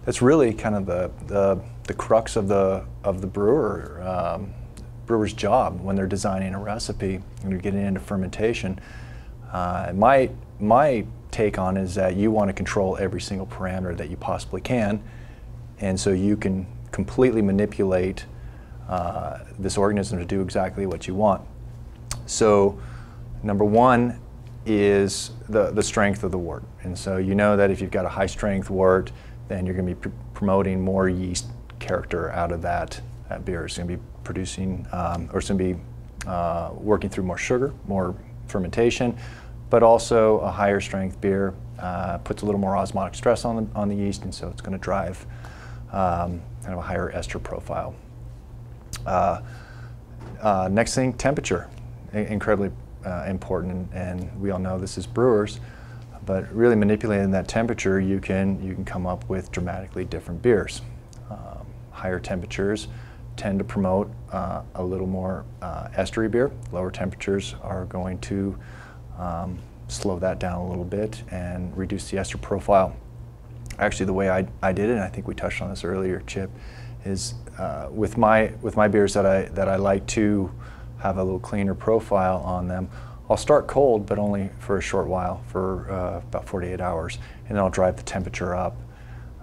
That's really kind of the crux of the brewer's job when they're designing a recipe and you're getting into fermentation. My take on it is that you want to control every single parameter that you possibly can, and so you can completely manipulate this organism to do exactly what you want. So number one is the strength of the wort. And so you know that if you've got a high strength wort, then you're going to be promoting more yeast character out of that beer. It's going to be producing, or it's going to be working through more sugar, more fermentation, but also a higher strength beer puts a little more osmotic stress on the yeast, and so it's going to drive kind of a higher ester profile. Next thing, temperature, incredibly important, and we all know this as brewers, but really manipulating that temperature, you can come up with dramatically different beers. Higher temperatures tend to promote a little more estery beer. Lower temperatures are going to slow that down a little bit and reduce the ester profile. Actually, the way I did it, and I think we touched on this earlier, Chip, is with my beers that I like to have a little cleaner profile on them, I'll start cold, but only for a short while, for about 48 hours, and then I'll drive the temperature up.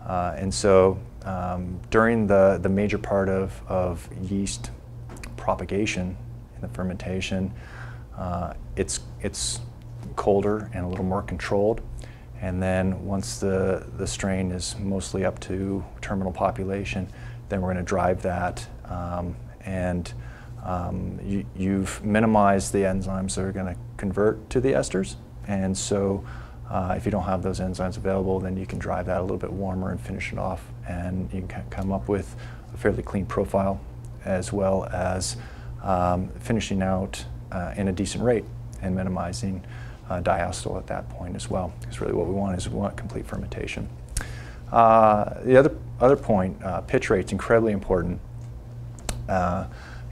And so during the major part of yeast propagation in the fermentation, it's colder and a little more controlled. And then once the strain is mostly up to terminal population, then we're going to drive that, you've minimized the enzymes that are going to convert to the esters. And so if you don't have those enzymes available, then you can drive that a little bit warmer and finish it off, and you can come up with a fairly clean profile, as well as finishing out in a decent rate and minimizing diacetyl at that point as well. Because really what we want is we want complete fermentation. The other point, pitch rate's incredibly important.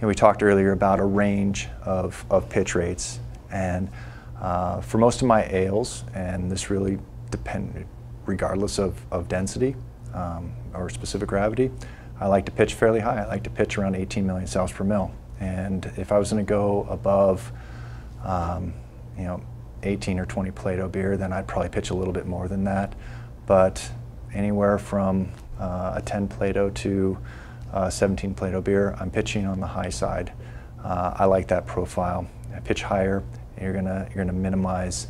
We talked earlier about a range of pitch rates, and for most of my ales, and this really depends regardless of density or specific gravity, I like to pitch fairly high. I like to pitch around 18 million sows per mil. And if I was going to go above 18 or 20 Plato beer, then I'd probably pitch a little bit more than that. But anywhere from a 10 Plato to 17 Plato beer, I'm pitching on the high side. I like that profile. I pitch higher, and you're gonna minimize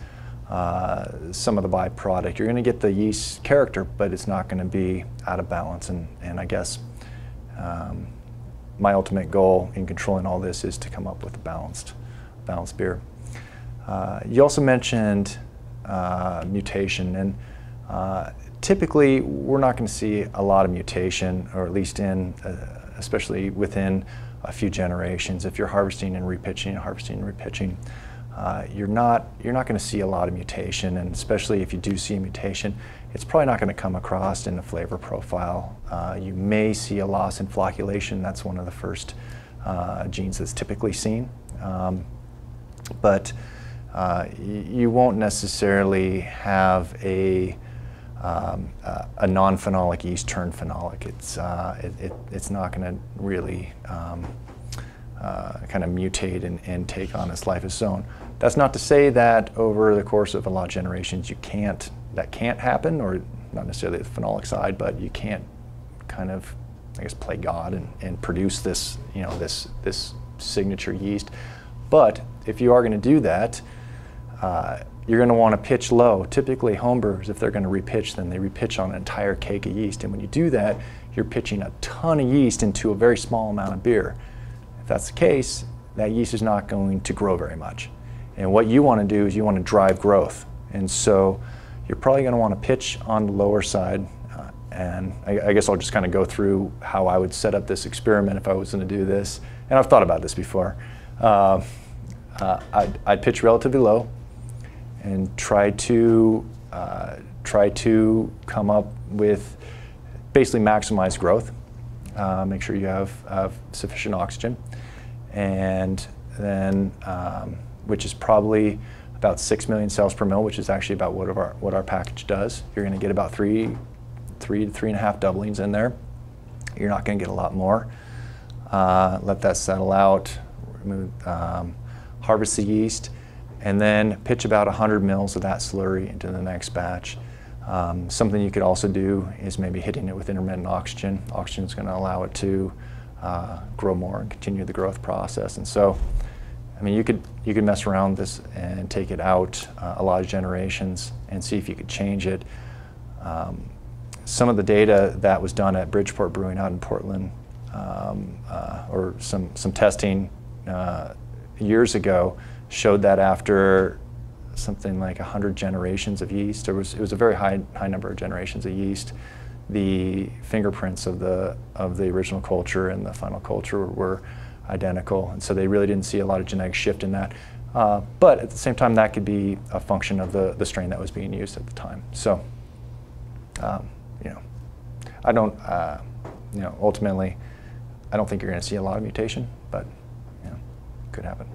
some of the byproduct. You're gonna get the yeast character, but it's not gonna be out of balance. And I guess my ultimate goal in controlling all this is to come up with a balanced beer. You also mentioned mutation, and typically we're not going to see a lot of mutation, or at least especially within a few generations. If you're harvesting and repitching, you're not going to see a lot of mutation, and especially if you do see a mutation, it's probably not going to come across in the flavor profile. You may see a loss in flocculation. That's one of the first genes that's typically seen, but you won't necessarily have a non-phenolic yeast turn phenolic. It's not going to really kind of mutate and take on its life of its own. That's not to say that over the course of a lot of generations that can't happen, or not necessarily the phenolic side, but you can't kind of, I guess, play God and produce this, this signature yeast. But if you are going to do that, you're going to want to pitch low. Typically, homebrewers, if they're going to repitch, then they repitch on an entire cake of yeast. And when you do that, you're pitching a ton of yeast into a very small amount of beer. If that's the case, that yeast is not going to grow very much. And what you want to do is you want to drive growth. And so you're probably going to want to pitch on the lower side. And I guess I'll just kind of go through how I would set up this experiment if I was going to do this. And I've thought about this before. I'd pitch relatively low and try to come up with basically maximize growth. Make sure you have sufficient oxygen, and then which is probably about 6 million cells per mil, which is actually about what our package does. You're going to get about 3 3 to 3.5 doublings in there. You're not going to get a lot more. Let that settle out, remove, harvest the yeast, and then pitch about 100 mils of that slurry into the next batch. Something you could also do is maybe hitting it with intermittent oxygen. Oxygen is going to allow it to grow more and continue the growth process. And so, I mean, you could mess around with this and take it out a lot of generations and see if you could change it. Some of the data that was done at Bridgeport Brewing out in Portland, or some testing years ago, showed that after something like 100 generations of yeast, it was a very high number of generations of yeast, the fingerprints of the original culture and the final culture were identical, and so they really didn't see a lot of genetic shift in that. But at the same time, that could be a function of the strain that was being used at the time. So, you know, I don't, you know, ultimately, I don't think you're going to see a lot of mutation, but you know, could happen.